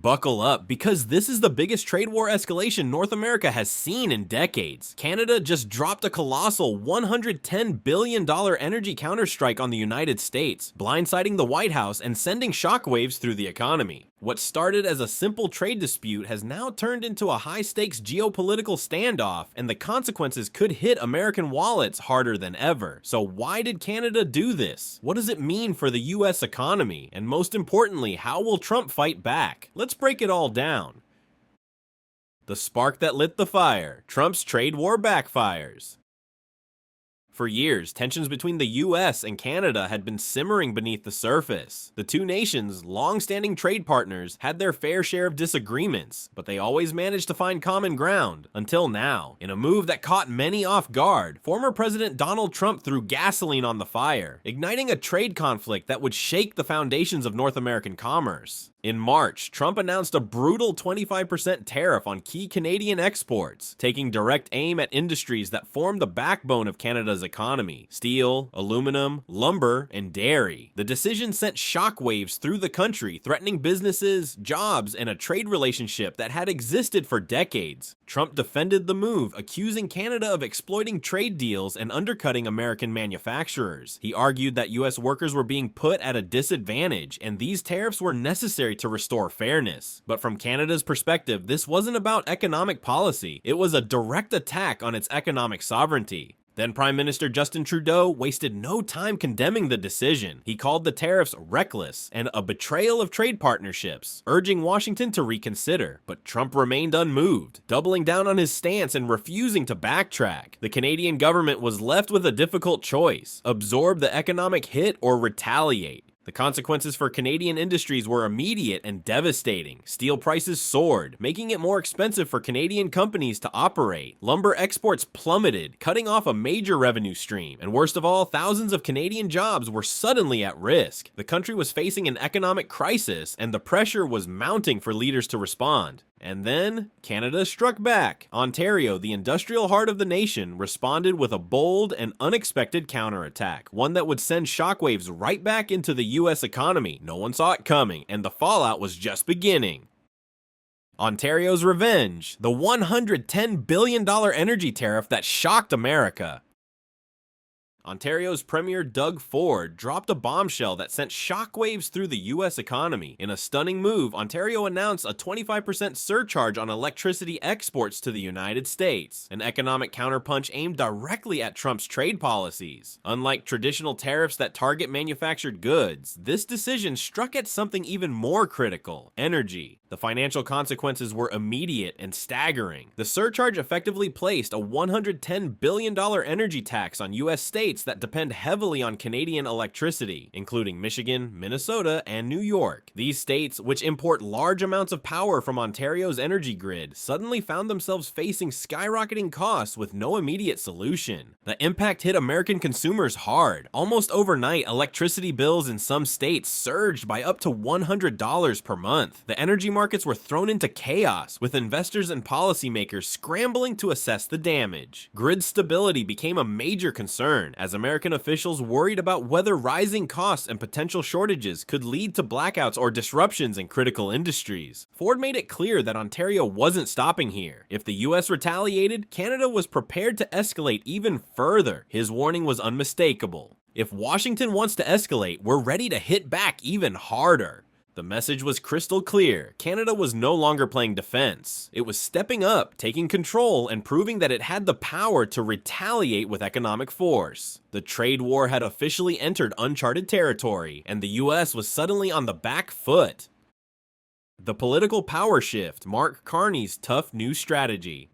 Buckle up, because this is the biggest trade war escalation North America has seen in decades. Canada just dropped a colossal $110 billion energy counterstrike on the United States, blindsiding the White House and sending shockwaves through the economy. What started as a simple trade dispute has now turned into a high-stakes geopolitical standoff, and the consequences could hit American wallets harder than ever. So why did Canada do this? What does it mean for the US economy? And most importantly, how will Trump fight back? Let's break it all down. The spark that lit the fire. Trump's trade war backfires. For years, tensions between the US and Canada had been simmering beneath the surface. The two nations, long-standing trade partners, had their fair share of disagreements, but they always managed to find common ground, until now. In a move that caught many off guard, former President Donald Trump threw gasoline on the fire, igniting a trade conflict that would shake the foundations of North American commerce. In March, Trump announced a brutal 25% tariff on key Canadian exports, taking direct aim at industries that form the backbone of Canada's economy: steel, aluminum, lumber, and dairy. The decision sent shockwaves through the country, threatening businesses, jobs, and a trade relationship that had existed for decades. Trump defended the move, accusing Canada of exploiting trade deals and undercutting American manufacturers. He argued that US workers were being put at a disadvantage, and these tariffs were necessary to restore fairness. But from Canada's perspective, this wasn't about economic policy. It was a direct attack on its economic sovereignty. Then Prime Minister Justin Trudeau wasted no time condemning the decision. He called the tariffs reckless and a betrayal of trade partnerships, urging Washington to reconsider. But Trump remained unmoved, doubling down on his stance and refusing to backtrack. The Canadian government was left with a difficult choice: absorb the economic hit or retaliate. The consequences for Canadian industries were immediate and devastating. Steel prices soared, making it more expensive for Canadian companies to operate. Lumber exports plummeted, cutting off a major revenue stream. And worst of all, thousands of Canadian jobs were suddenly at risk. The country was facing an economic crisis, and the pressure was mounting for leaders to respond. And then, Canada struck back. Ontario, the industrial heart of the nation, responded with a bold and unexpected counterattack, one that would send shockwaves right back into the US economy. No one saw it coming, and the fallout was just beginning. Ontario's revenge, the $110 billion energy tariff that shocked America. Ontario's Premier Doug Ford dropped a bombshell that sent shockwaves through the US economy. In a stunning move, Ontario announced a 25% surcharge on electricity exports to the United States, an economic counterpunch aimed directly at Trump's trade policies. Unlike traditional tariffs that target manufactured goods, this decision struck at something even more critical: energy. The financial consequences were immediate and staggering. The surcharge effectively placed a $110 billion energy tax on US states that depend heavily on Canadian electricity, including Michigan, Minnesota, and New York. These states, which import large amounts of power from Ontario's energy grid, suddenly found themselves facing skyrocketing costs with no immediate solution. The impact hit American consumers hard. Almost overnight, electricity bills in some states surged by up to $100 per month. The energy markets were thrown into chaos, with investors and policymakers scrambling to assess the damage. Grid stability became a major concern, as American officials worried about whether rising costs and potential shortages could lead to blackouts or disruptions in critical industries. Ford made it clear that Ontario wasn't stopping here. If the US retaliated, Canada was prepared to escalate even further. His warning was unmistakable: if Washington wants to escalate, we're ready to hit back even harder. The message was crystal clear. Canada was no longer playing defense. It was stepping up, taking control, and proving that it had the power to retaliate with economic force. The trade war had officially entered uncharted territory, and the US was suddenly on the back foot. The political power shift: Mark Carney's tough new strategy.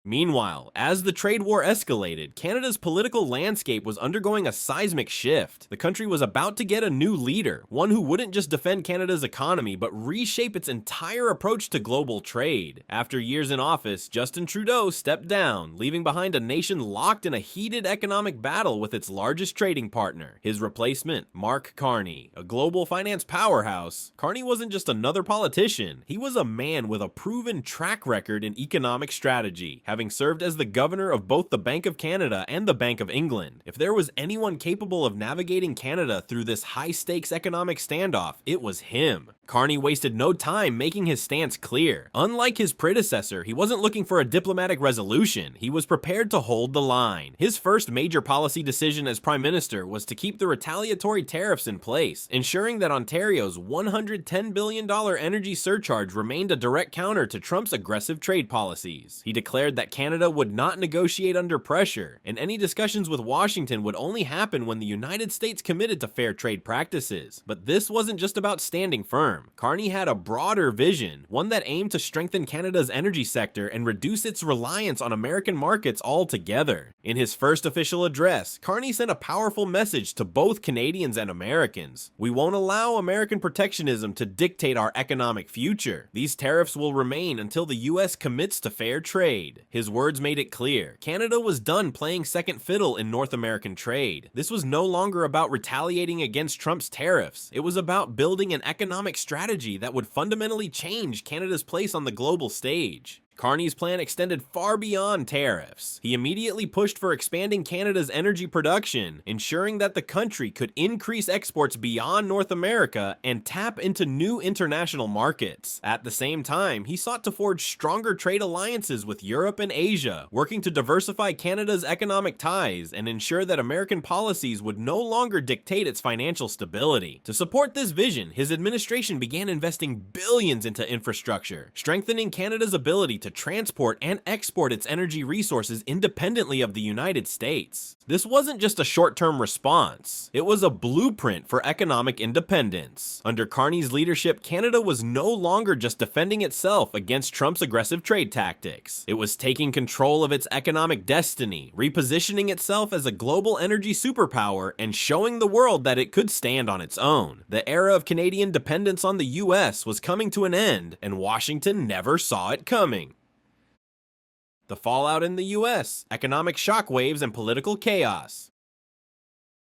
Meanwhile, as the trade war escalated, Canada's political landscape was undergoing a seismic shift. The country was about to get a new leader, one who wouldn't just defend Canada's economy, but reshape its entire approach to global trade. After years in office, Justin Trudeau stepped down, leaving behind a nation locked in a heated economic battle with its largest trading partner. His replacement, Mark Carney, a global finance powerhouse. Carney wasn't just another politician, he was a man with a proven track record in economic strategy, having served as the governor of both the Bank of Canada and the Bank of England. If there was anyone capable of navigating Canada through this high-stakes economic standoff, it was him. Carney wasted no time making his stance clear. Unlike his predecessor, he wasn't looking for a diplomatic resolution. He was prepared to hold the line. His first major policy decision as prime minister was to keep the retaliatory tariffs in place, ensuring that Ontario's $110 billion energy surcharge remained a direct counter to Trump's aggressive trade policies. He declared that Canada would not negotiate under pressure, and any discussions with Washington would only happen when the United States committed to fair trade practices. But this wasn't just about standing firm. Carney had a broader vision, one that aimed to strengthen Canada's energy sector and reduce its reliance on American markets altogether. In his first official address, Carney sent a powerful message to both Canadians and Americans. We won't allow American protectionism to dictate our economic future. These tariffs will remain until the US commits to fair trade. His words made it clear. Canada was done playing second fiddle in North American trade. This was no longer about retaliating against Trump's tariffs. It was about building an economic strategy that would fundamentally change Canada's place on the global stage. Carney's plan extended far beyond tariffs. He immediately pushed for expanding Canada's energy production, ensuring that the country could increase exports beyond North America and tap into new international markets. At the same time, he sought to forge stronger trade alliances with Europe and Asia, working to diversify Canada's economic ties and ensure that American policies would no longer dictate its financial stability. To support this vision, his administration began investing billions into infrastructure, strengthening Canada's ability to transport and export its energy resources independently of the United States. This wasn't just a short-term response. It was a blueprint for economic independence. Under Carney's leadership, Canada was no longer just defending itself against Trump's aggressive trade tactics. It was taking control of its economic destiny, repositioning itself as a global energy superpower, and showing the world that it could stand on its own. The era of Canadian dependence on the US was coming to an end, and Washington never saw it coming. The fallout in the US, economic shockwaves, and political chaos.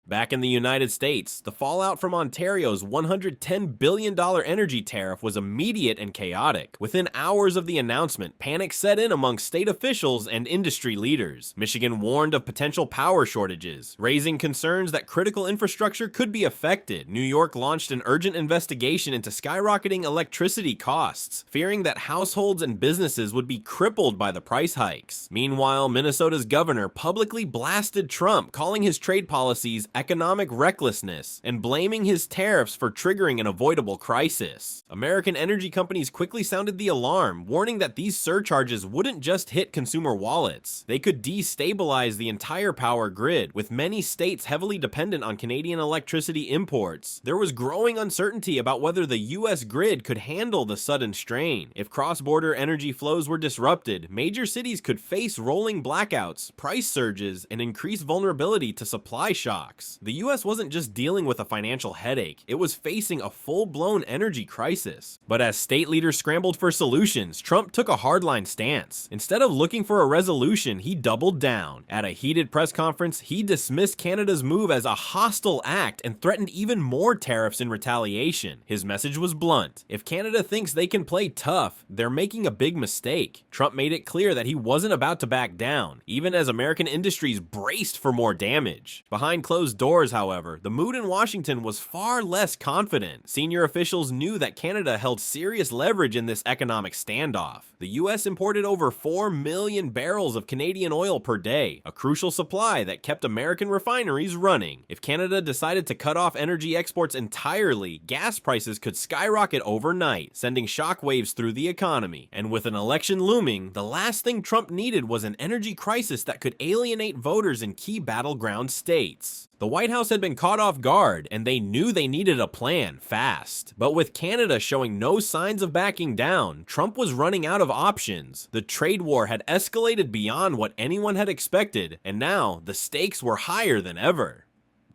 Back in the United States, the fallout from Ontario's $110 billion energy tariff was immediate and chaotic. Within hours of the announcement, panic set in among state officials and industry leaders. Michigan warned of potential power shortages, raising concerns that critical infrastructure could be affected. New York launched an urgent investigation into skyrocketing electricity costs, fearing that households and businesses would be crippled by the price hikes. Meanwhile, Minnesota's governor publicly blasted Trump, calling his trade policies economic recklessness and blaming his tariffs for triggering an avoidable crisis. American energy companies quickly sounded the alarm, warning that these surcharges wouldn't just hit consumer wallets. They could destabilize the entire power grid, with many states heavily dependent on Canadian electricity imports. There was growing uncertainty about whether the US grid could handle the sudden strain. If cross-border energy flows were disrupted, major cities could face rolling blackouts, price surges, and increased vulnerability to supply shocks. The US wasn't just dealing with a financial headache, it was facing a full-blown energy crisis. But as state leaders scrambled for solutions, Trump took a hardline stance. Instead of looking for a resolution, he doubled down. At a heated press conference, he dismissed Canada's move as a hostile act and threatened even more tariffs in retaliation. His message was blunt. If Canada thinks they can play tough, they're making a big mistake. Trump made it clear that he wasn't about to back down, even as American industries braced for more damage. Behind closed doors, however, the mood in Washington was far less confident. Senior officials knew that Canada held serious leverage in this economic standoff. The US imported over 4 million barrels of Canadian oil per day, a crucial supply that kept American refineries running. If Canada decided to cut off energy exports entirely, gas prices could skyrocket overnight, sending shockwaves through the economy. And with an election looming, the last thing Trump needed was an energy crisis that could alienate voters in key battleground states. The White House had been caught off guard, and they knew they needed a plan fast. But with Canada showing no signs of backing down, Trump was running out of options. The trade war had escalated beyond what anyone had expected, and now the stakes were higher than ever.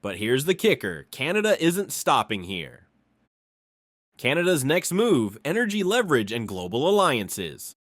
But here's the kicker: Canada isn't stopping here. Canada's next move: energy leverage and global alliances.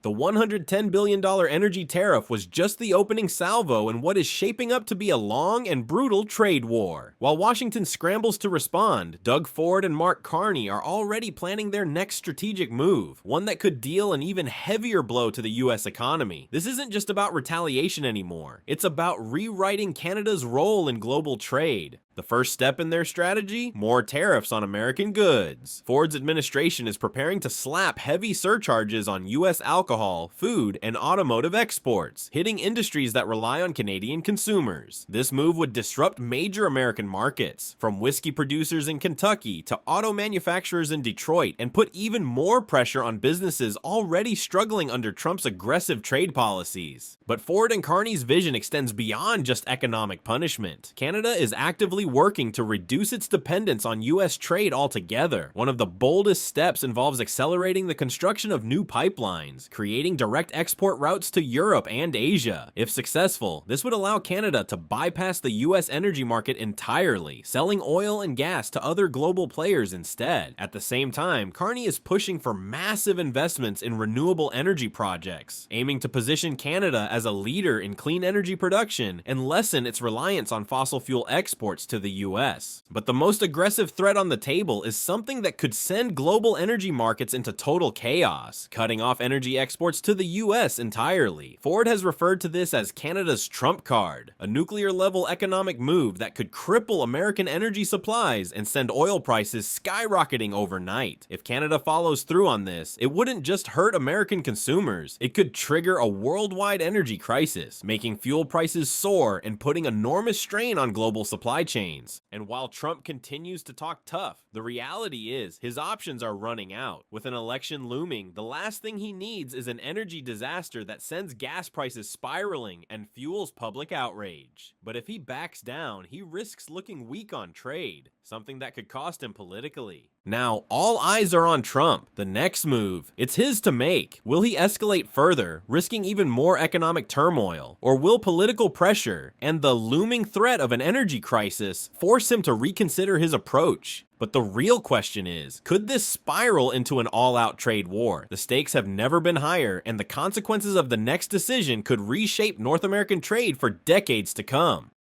The $110 billion energy tariff was just the opening salvo in what is shaping up to be a long and brutal trade war. While Washington scrambles to respond, Doug Ford and Mark Carney are already planning their next strategic move, one that could deal an even heavier blow to the US economy. This isn't just about retaliation anymore. It's about rewriting Canada's role in global trade. The first step in their strategy? More tariffs on American goods. Ford's administration is preparing to slap heavy surcharges on U.S. alcohol, food, and automotive exports, hitting industries that rely on Canadian consumers. This move would disrupt major American markets, from whiskey producers in Kentucky to auto manufacturers in Detroit, and put even more pressure on businesses already struggling under Trump's aggressive trade policies. But Ford and Carney's vision extends beyond just economic punishment. Canada is actively working to reduce its dependence on U.S. trade altogether. One of the boldest steps involves accelerating the construction of new pipelines, creating direct export routes to Europe and Asia. If successful, this would allow Canada to bypass the U.S. energy market entirely, selling oil and gas to other global players instead. At the same time, Carney is pushing for massive investments in renewable energy projects, aiming to position Canada as a leader in clean energy production and lessen its reliance on fossil fuel exports to the US. But the most aggressive threat on the table is something that could send global energy markets into total chaos, cutting off energy exports to the US entirely. Ford has referred to this as Canada's trump card, a nuclear-level economic move that could cripple American energy supplies and send oil prices skyrocketing overnight. If Canada follows through on this, it wouldn't just hurt American consumers, it could trigger a worldwide energy crisis, making fuel prices soar and putting enormous strain on global supply chains. And while Trump continues to talk tough, the reality is his options are running out. With an election looming, the last thing he needs is an energy disaster that sends gas prices spiraling and fuels public outrage. But if he backs down, he risks looking weak on trade, something that could cost him politically. Now, all eyes are on Trump. The next move, it's his to make. Will he escalate further, risking even more economic turmoil? Or will political pressure and the looming threat of an energy crisis force him to reconsider his approach? But the real question is, could this spiral into an all-out trade war? The stakes have never been higher, and the consequences of the next decision could reshape North American trade for decades to come.